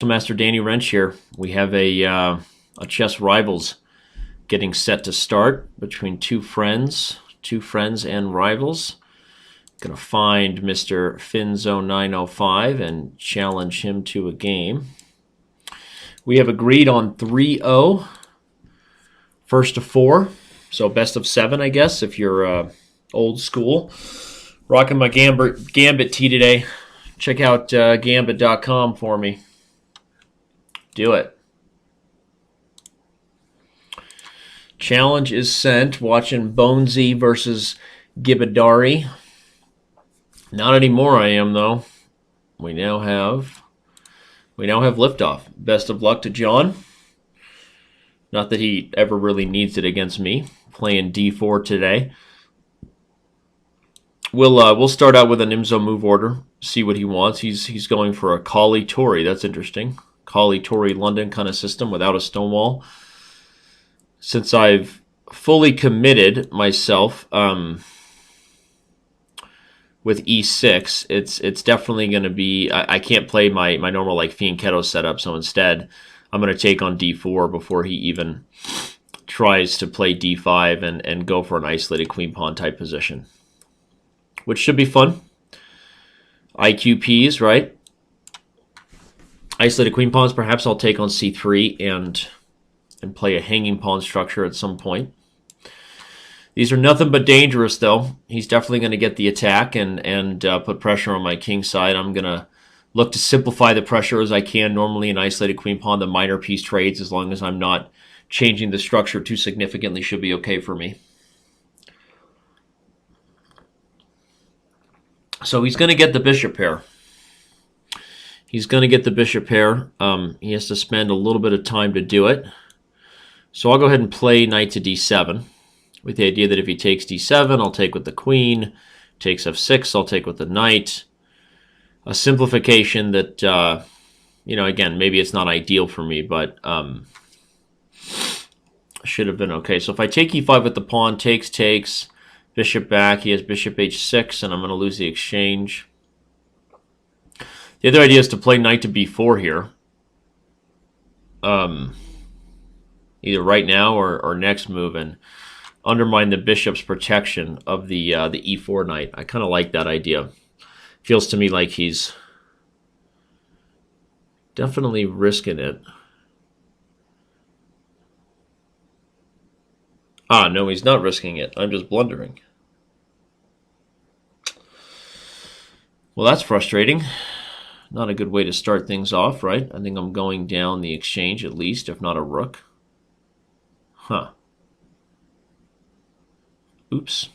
Master Danny Rensch here. We have a chess rivals getting set to start between two friends and rivals. Gonna find Mr. Finzo905 and challenge him to a game. We have agreed on 3-0, first to 4, so best of 7, I guess, if you're old school. Rocking my Gambit tee today. Check out gambit.com for me. Do it. Challenge is sent. Watching Bonesy versus Gibadari. Not anymore, I am though. We now have liftoff. Best of luck to John. Not that he ever really needs it against me. Playing D4 today. We'll start out with an IMSO move order. See what he wants. He's going for a Collie Tory. That's interesting. Collie Tory London kind of system without a stonewall. Since I've fully committed myself with E6, it's definitely going to be. I can't play my normal like Fianchetto setup. So instead, I'm going to take on D4 before he even tries to play D5 and go for an isolated queen pawn type position, which should be fun. IQPs, right? Isolated queen pawns. Perhaps I'll take on C3 and play a hanging pawn structure at some point. These are nothing but dangerous, though. He's definitely going to get the attack and put pressure on my king side. I'm going to look to simplify the pressure as I can. Normally, an isolated queen pawn, the minor piece trades, as long as I'm not changing the structure too significantly, should be okay for me. So he's going to get the bishop pair. He's going to get the bishop pair. He has to spend a little bit of time to do it. So I'll go ahead and play knight to d7 with the idea that if he takes d7, I'll take with the queen. Takes f6, I'll take with the knight. A simplification that, again, maybe it's not ideal for me, but should have been okay. So if I take e5 with the pawn, takes, bishop back, he has bishop h6, and I'm going to lose the exchange. The other idea is to play knight to b4 here. Either right now or next move, and undermine the bishop's protection of the e4 knight. I kind of like that idea. Feels to me like he's definitely risking it. Ah, no, he's not risking it. I'm just blundering. Well, that's frustrating. Not a good way to start things off, right? I think I'm going down the exchange at least, if not a rook. Huh. Oops.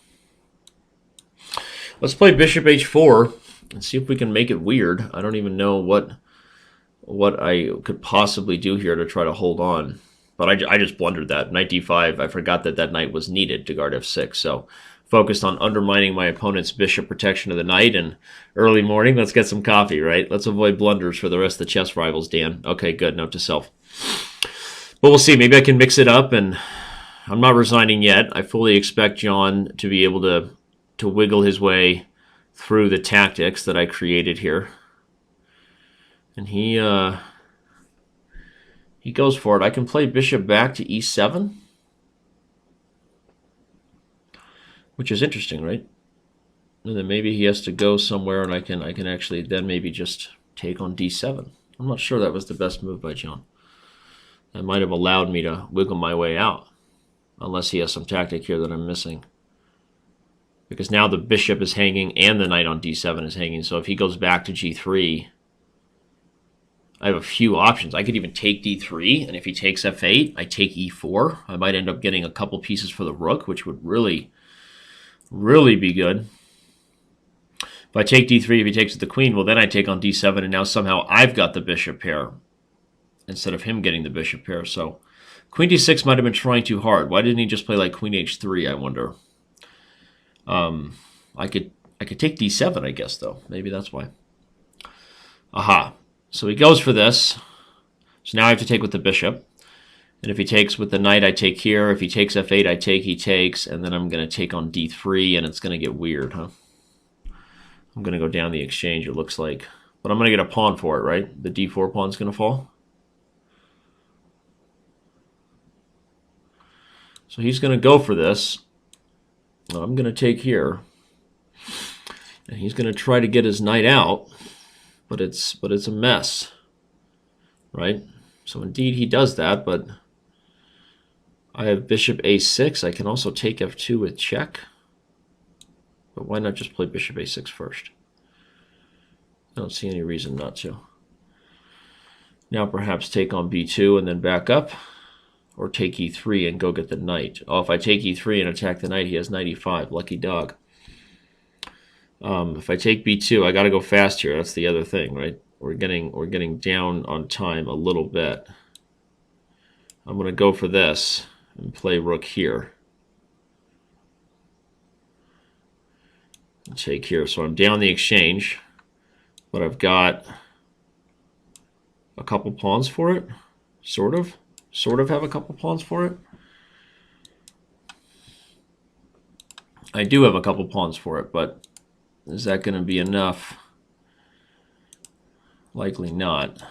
Let's play bishop h4 and see if we can make it weird. I don't even know what I could possibly do here to try to hold on. But I just blundered that. Knight d5, I forgot that knight was needed to guard f6. So focused on undermining my opponent's bishop protection of the knight. And early morning, let's get some coffee, right? Let's avoid blunders for the rest of the chess rivals, Dan. Okay, good. Note to self. But we'll see. Maybe I can mix it up, and I'm not resigning yet. I fully expect John to be able to wiggle his way through the tactics that I created here. And he goes for it. I can play bishop back to e7, which is interesting, right? And then maybe he has to go somewhere, and I can actually then maybe just take on d7. I'm not sure that was the best move by John. That might have allowed me to wiggle my way out, unless he has some tactic here that I'm missing. Because now the bishop is hanging and the knight on d7 is hanging. So if he goes back to g3, I have a few options. I could even take d3, and if he takes f8, I take e4. I might end up getting a couple pieces for the rook, which would really, really be good. If I take d3, if he takes the queen, well, then I take on d7, and now somehow I've got the bishop pair instead of him getting the bishop pair. So queen d6 might have been trying too hard. Why didn't he just play like queen h3, I wonder? I could take d7, I guess, though. Maybe that's why. Aha. So he goes for this. So now I have to take with the bishop. And if he takes with the knight, I take here. If he takes f8, I take, he takes. And then I'm going to take on d3, and it's going to get weird, huh? I'm going to go down the exchange, it looks like. but I'm going to get a pawn for it, right? The d4 pawn's going to fall. So he's going to go for this. I'm going to take here. And he's going to try to get his knight out, but it's a mess, right? So indeed he does that, but I have bishop a6. I can also take f2 with check. But why not just play bishop a6 first? I don't see any reason not to. Now perhaps take on b2 and then back up. Or take e3 and go get the knight. Oh, if I take e3 and attack the knight, he has knight e5. Lucky dog. If I take b2, I got to go fast here. That's the other thing, right? We're getting down on time a little bit. I'm going to go for this and play rook here. And take here. So I'm down the exchange, but I've got a couple pawns for it, sort of have a couple pawns for it. I do have a couple pawns for it, but is that going to be enough? Likely not.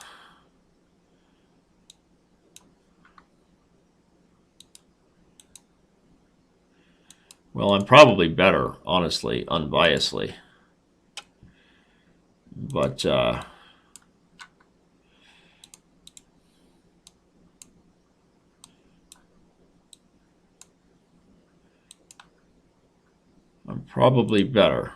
Well, I'm probably better, honestly, unbiasedly. But I'm probably better.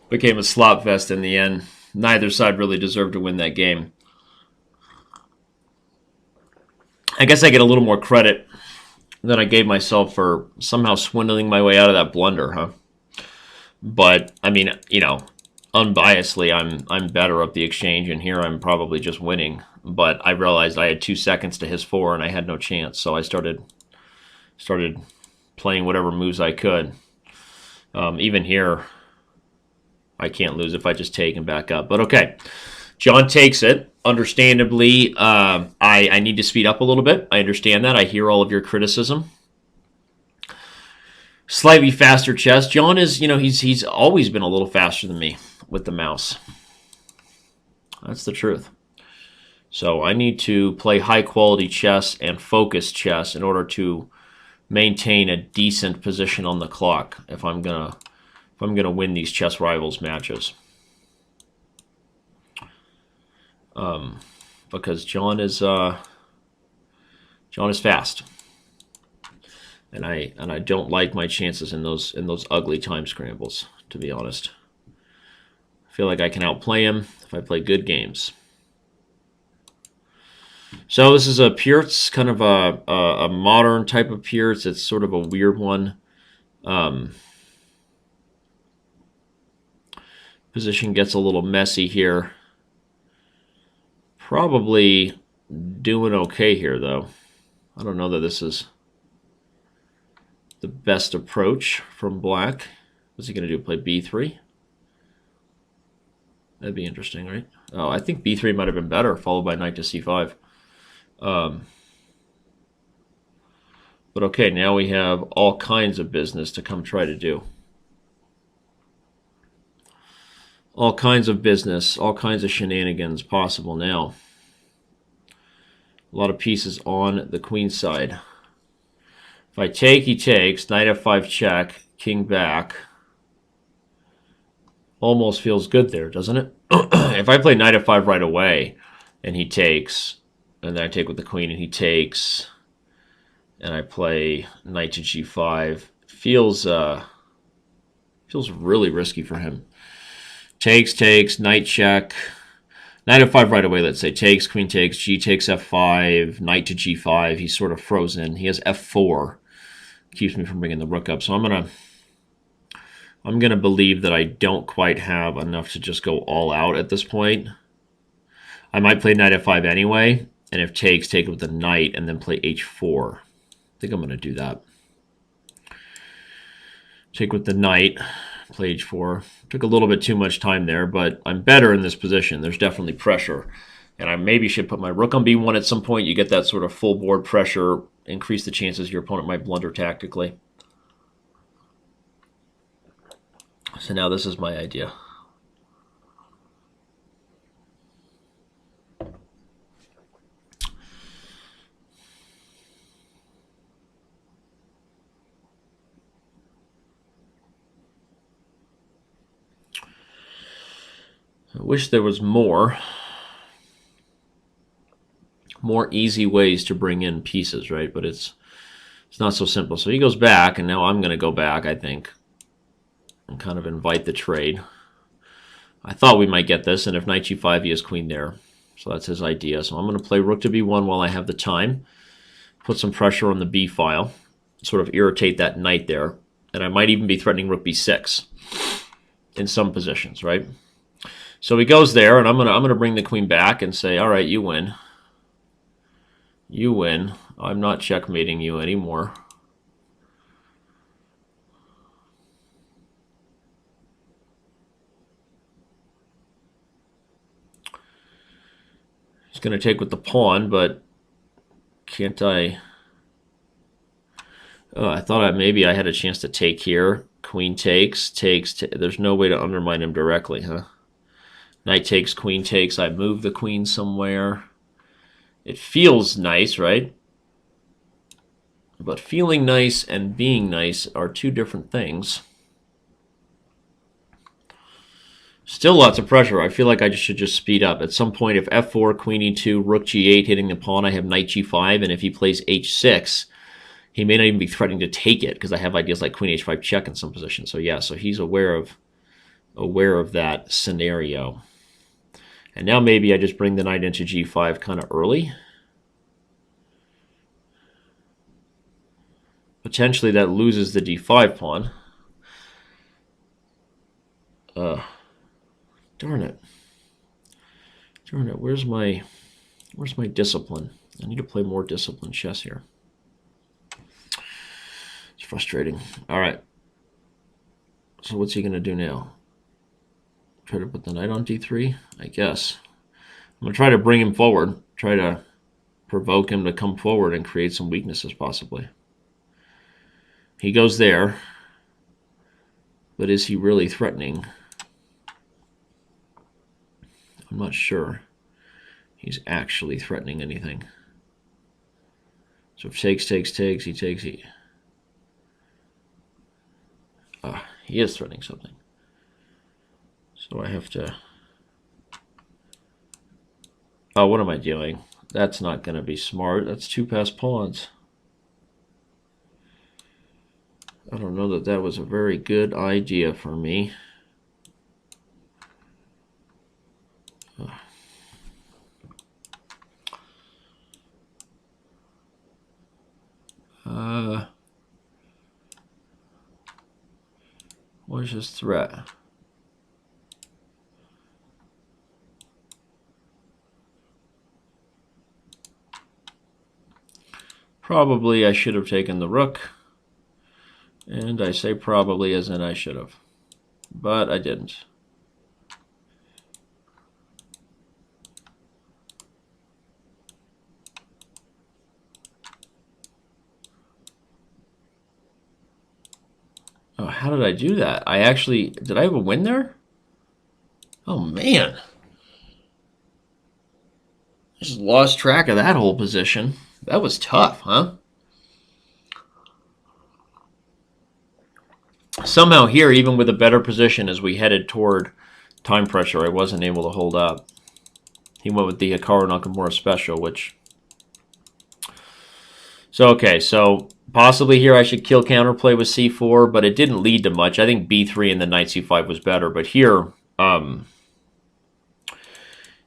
Became a slop fest in the end. Neither side really deserved to win that game. I guess I get a little more credit than I gave myself for somehow swindling my way out of that blunder, huh? But I mean, you know, unbiasedly, I'm better up the exchange, and here I'm probably just winning. But I realized I had 2 seconds to his 4, and I had no chance. So I started playing whatever moves I could. Even here, I can't lose if I just take and back up. But okay, John takes it. Understandably, I need to speed up a little bit. I understand that. I hear all of your criticism. Slightly faster chess. John is, you know, he's always been a little faster than me with the mouse. That's the truth. So I need to play high quality chess and focus chess in order to maintain a decent position on the clock if I'm gonna win these chess rivals matches. Because John is fast, and I don't like my chances in those ugly time scrambles, to be honest. I feel like I can outplay him if I play good games. So this is a Pierce, kind of a modern type of Pierce. It's sort of a weird one. Position gets a little messy here. Probably doing okay here, though. I don't know that this is the best approach from black. What's he going to do? Play b3? That'd be interesting, right? Oh, I think b3 might have been better, followed by knight to c5. But okay, now we have all kinds of business to come try to do. All kinds of business, all kinds of shenanigans possible now. A lot of pieces on the queen side. If I take, he takes. Knight f5 check, king back. Almost feels good there, doesn't it? If I play knight f5 right away, and he takes, and then I take with the queen, and he takes, and I play knight to g5, feels really risky for him. Takes, knight check. Knight f5 right away, let's say. Takes, queen takes, g takes f5, knight to g5. He's sort of frozen. He has f4. Keeps me from bringing the rook up. So I'm gonna believe that I don't quite have enough to just go all out at this point. I might play knight f5 anyway, and if takes, take it with the knight, and then play h4. I think I'm gonna do that. Take with the knight. Play h4. Took a little bit too much time there, but I'm better in this position. There's definitely pressure. And I maybe should put my rook on b1 at some point. You get that sort of full board pressure, increase the chances your opponent might blunder tactically. So now this is my idea. I wish there was more easy ways to bring in pieces, right? But it's not so simple. So he goes back, and now I'm going to go back, I think, and kind of invite the trade. I thought we might get this, and if knight g5, he has queen there. So that's his idea. So I'm going to play rook to b1 while I have the time, put some pressure on the b file, sort of irritate that knight there, and I might even be threatening rook b6 in some positions, right? So he goes there, and I'm gonna bring the queen back and say, all right, you win. You win. I'm not checkmating you anymore. He's going to take with the pawn, but can't I? Oh, I thought maybe I had a chance to take here. Queen takes. There's no way to undermine him directly, huh? Knight takes, queen takes. I move the queen somewhere. It feels nice, right? But feeling nice and being nice are two different things. Still lots of pressure. I feel like I should just speed up. At some point, if f4, queen e2, rook g8 hitting the pawn, I have knight g5, and if he plays h6, he may not even be threatening to take it, because I have ideas like queen h5 check in some position. So yeah, so he's aware of that scenario. And now maybe I just bring the knight into g5 kind of early. Potentially that loses the d5 pawn. Darn it. Darn it. Where's my discipline? I need to play more disciplined chess here. It's frustrating. All right. So what's he going to do now? Try to put the knight on d3, I guess. I'm going to try to bring him forward. Try to provoke him to come forward and create some weaknesses, possibly. He goes there. But is he really threatening? I'm not sure he's actually threatening anything. So if takes, he takes. He is threatening something. So I have to... Oh, what am I doing? That's not going to be smart. That's two passed pawns. I don't know that that was a very good idea for me. Where's his threat? Probably I should have taken the rook. And I say probably as in I should have. But I didn't. Oh, how did I do that? Did I have a win there? Oh, man. I just lost track of that whole position. That was tough, huh? Somehow here, even with a better position as we headed toward time pressure, I wasn't able to hold up. He went with the Hikaru Nakamura special, which... So, okay, so possibly here I should kill counterplay with c4, but it didn't lead to much. I think b3 and then knight c5 was better, but here...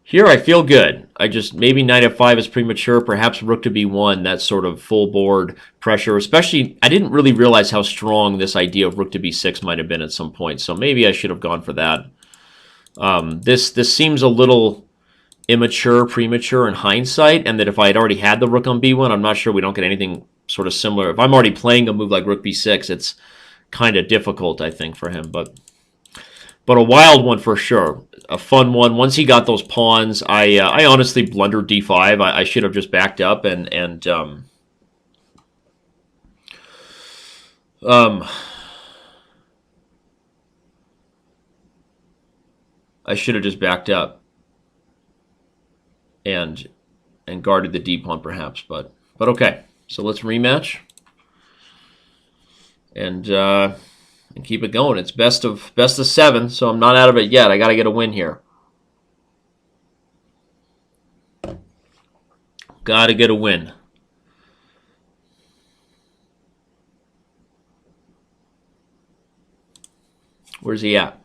Here I feel good. Maybe knight f5 is premature, perhaps rook to b1, that sort of full board pressure. Especially, I didn't really realize how strong this idea of rook to b6 might have been at some point, so maybe I should have gone for that. This seems a little immature, premature in hindsight, and that if I had already had the rook on b1, I'm not sure we don't get anything sort of similar. If I'm already playing a move like rook b6, it's kind of difficult, I think, for him, but... but a wild one for sure. A fun one. Once he got those pawns, I honestly blundered d5. I should have just backed up and I should have just backed up and guarded the d pawn perhaps, but okay. So let's rematch and keep it going. It's best of 7, so I'm not out of it yet. I got to get a win here. Got to get a win. Where's he at?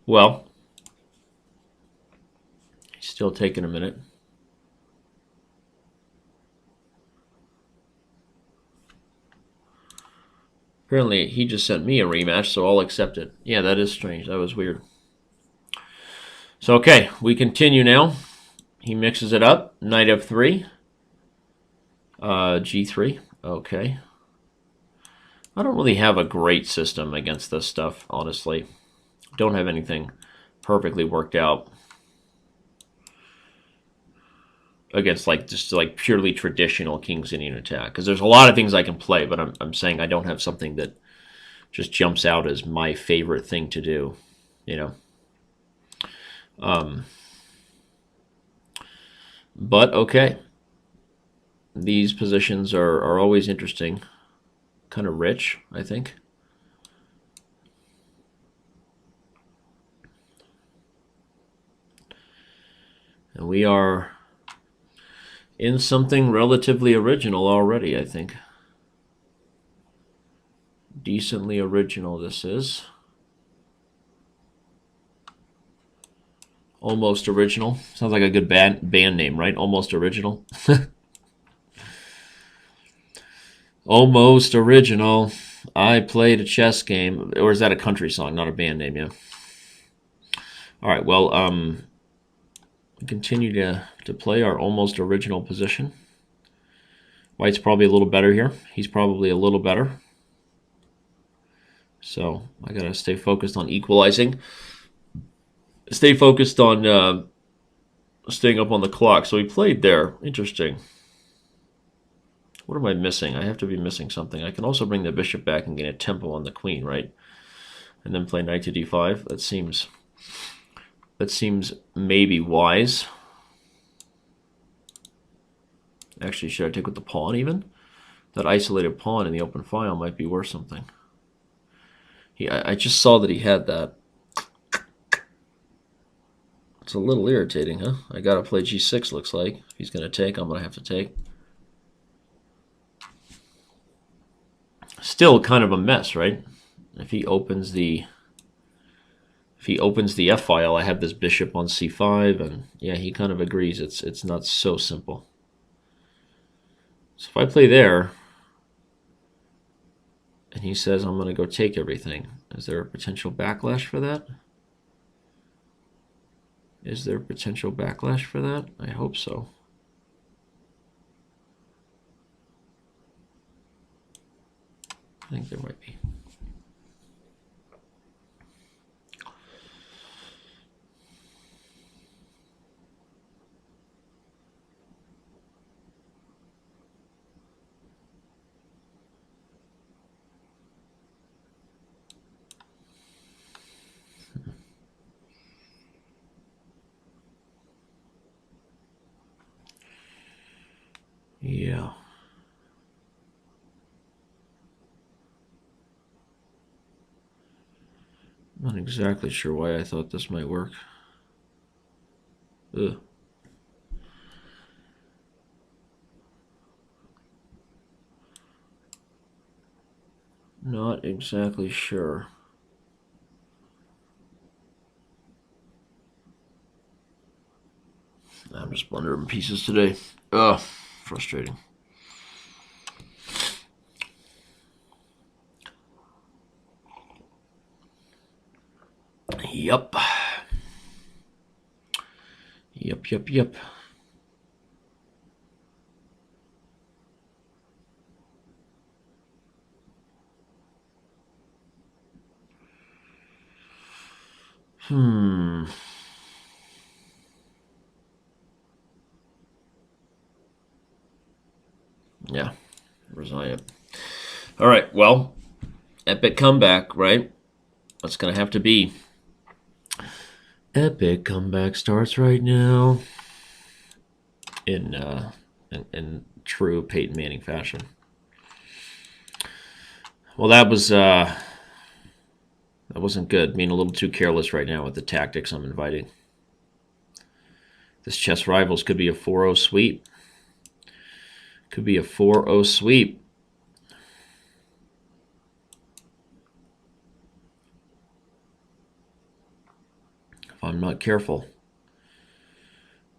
Well, he's still taking a minute. Apparently, he just sent me a rematch, so I'll accept it. Yeah, that is strange. That was weird. So, okay, we continue now. He mixes it up. Knight f3. G3. Okay. I don't really have a great system against this stuff, honestly. Don't have anything perfectly worked out against just purely traditional King's Indian attack, because there's a lot of things I can play, but I'm saying I don't have something that just jumps out as my favorite thing to do, you know. But okay, these positions are always interesting, kind of rich, I think. And we are in something relatively original already, I think. Decently original, this is. Almost Original. Sounds like a good band name, right? Almost Original. Almost Original. I played a chess game. Or is that a country song, not a band name, yeah? All right, well, we continue to play our almost original position. White's probably a little better here. He's probably a little better. So I got to stay focused on equalizing. Stay focused on staying up on the clock. So he played there. Interesting. What am I missing? I have to be missing something. I can also bring the bishop back and gain a tempo on the queen, right? And then play knight to d5. That seems maybe wise. Actually, should I take with the pawn even? That isolated pawn in the open file might be worth something. I just saw that he had that. It's a little irritating, huh? I gotta play g6, looks like. If he's gonna take, I'm gonna have to take. Still kind of a mess, right? If he opens the f file, I have this bishop on c5, and yeah, he kind of agrees it's not so simple. So if I play there, and he says I'm going to go take everything, is there a potential backlash for that? Is there potential backlash for that? I hope so. I think there might be. Yeah. Not exactly sure why I thought this might work. Ugh. Not exactly sure. I'm just blundering pieces today. Ugh, frustrating. Yup. Yup. Yeah, resilient. All right, well, epic comeback, right? That's going to have to be. Epic comeback starts right now in true Peyton Manning fashion. Well, that wasn't good. Being a little too careless right now with the tactics I'm inviting. This chess rivals could be a 4-0 sweep. Could be a 4-0 sweep. If I'm not careful.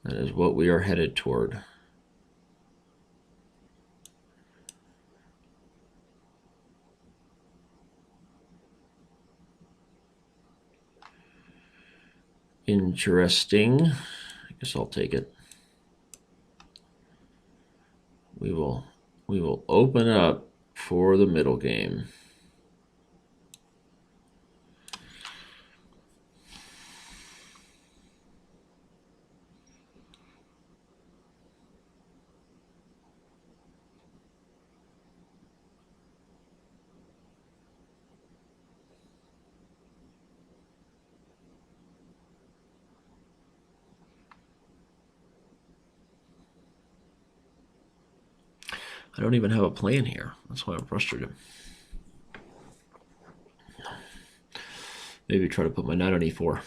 That is what we are headed toward. Interesting. I guess I'll take it. We will open up for the middle game. I don't even have a plan here. That's why I'm frustrated. Maybe try to put my knight on e4.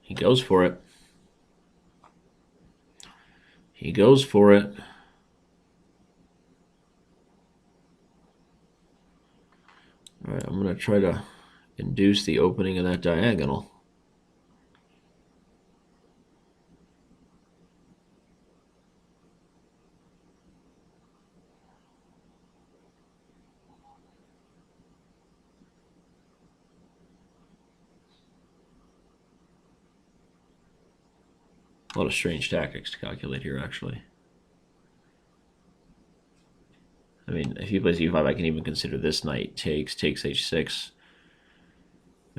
He goes for it. He goes for it. All right, I'm going to try to induce the opening of that diagonal. A lot of strange tactics to calculate here, actually. I mean, if he plays e5, I can even consider this knight takes h6.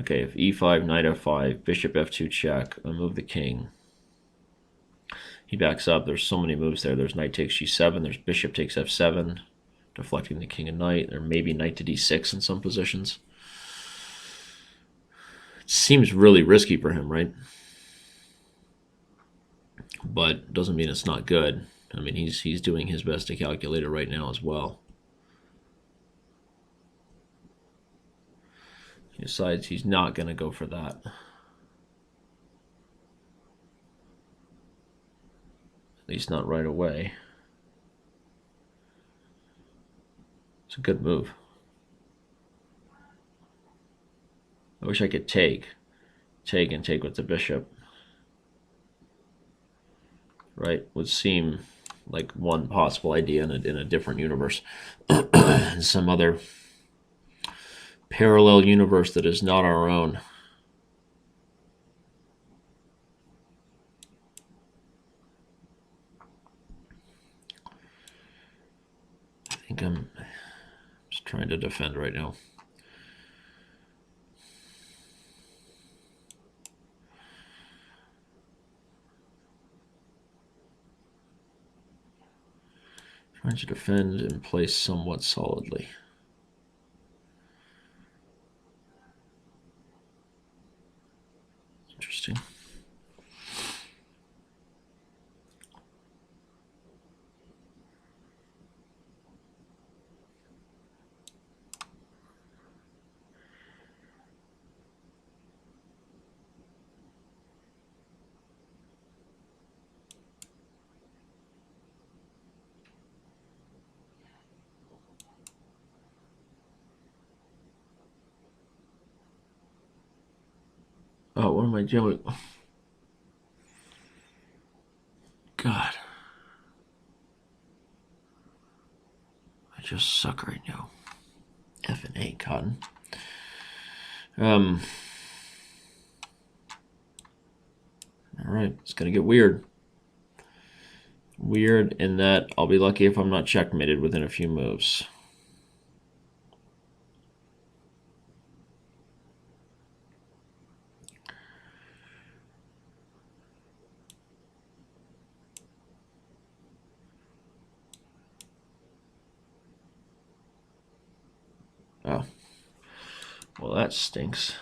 Okay, if e5, knight f5, bishop f2 check, I move the king. He backs up. There's so many moves there. There's knight takes g7. There's bishop takes f7, deflecting the king and knight. There may be knight to d6 in some positions. It seems really risky for him, right? But doesn't mean it's not good. I mean, he's doing his best to calculate it right now as well. He decides he's not going to go for that. At least not right away. It's a good move. I wish I could take and take with the bishop. Right? Would seem like one possible idea in a different universe. In some other parallel universe that is not our own. I think I'm just trying to defend right now. Trying to defend and play somewhat solidly. Interesting. Oh, what am I doing? God. I just suck right now. F and A, Cotton. All right, it's going to get weird. Weird in that I'll be lucky if I'm not checkmated within a few moves. Oh. Well, that stinks.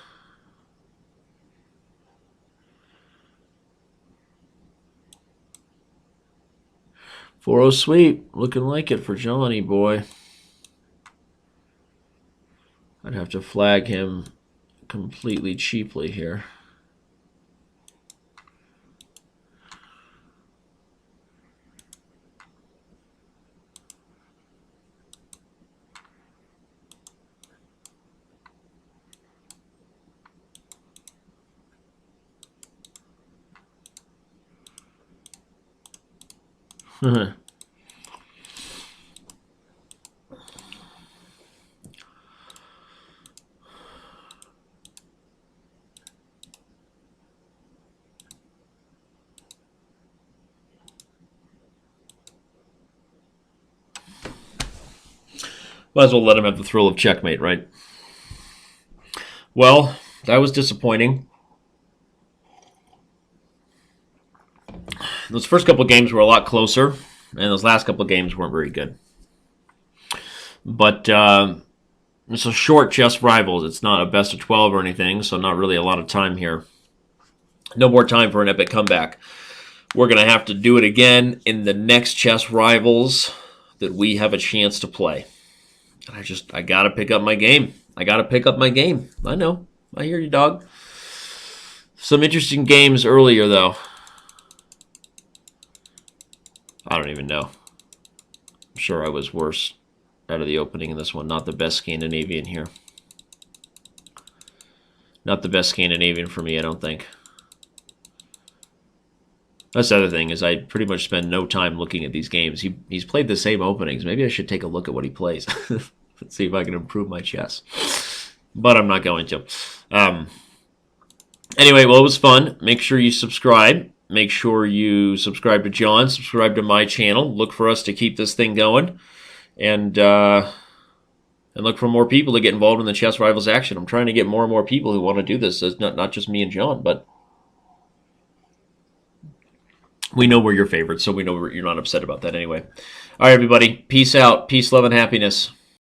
Four-oh sweep, looking like it for Johnny boy. I'd have to flag him completely cheaply here. Might as well let him have the thrill of checkmate, right? Well, that was disappointing. Those first couple of games were a lot closer, and those last couple of games weren't very good. But it's a short chess rivals. It's not a best of 12 or anything, so not really a lot of time here. No more time for an epic comeback. We're going to have to do it again in the next chess rivals that we have a chance to play. I got to pick up my game. I know. I hear you, dog. Some interesting games earlier, though. I don't even know. I'm sure I was worse out of the opening in this one. Not the best Scandinavian here. Not the best Scandinavian for me, I don't think. That's the other thing, is I pretty much spend no time looking at these games. He's played the same openings. Maybe I should take a look at what he plays. Let's see if I can improve my chess. But I'm not going to. Anyway, well, it was fun. Make sure you subscribe. Make sure you subscribe to John. Subscribe to my channel. Look for us to keep this thing going. And look for more people to get involved in the Chess Rivals action. I'm trying to get more and more people who want to do this. It's not just me and John, but we know we're your favorites, so we know you're not upset about that anyway. All right, everybody. Peace out. Peace, love, and happiness.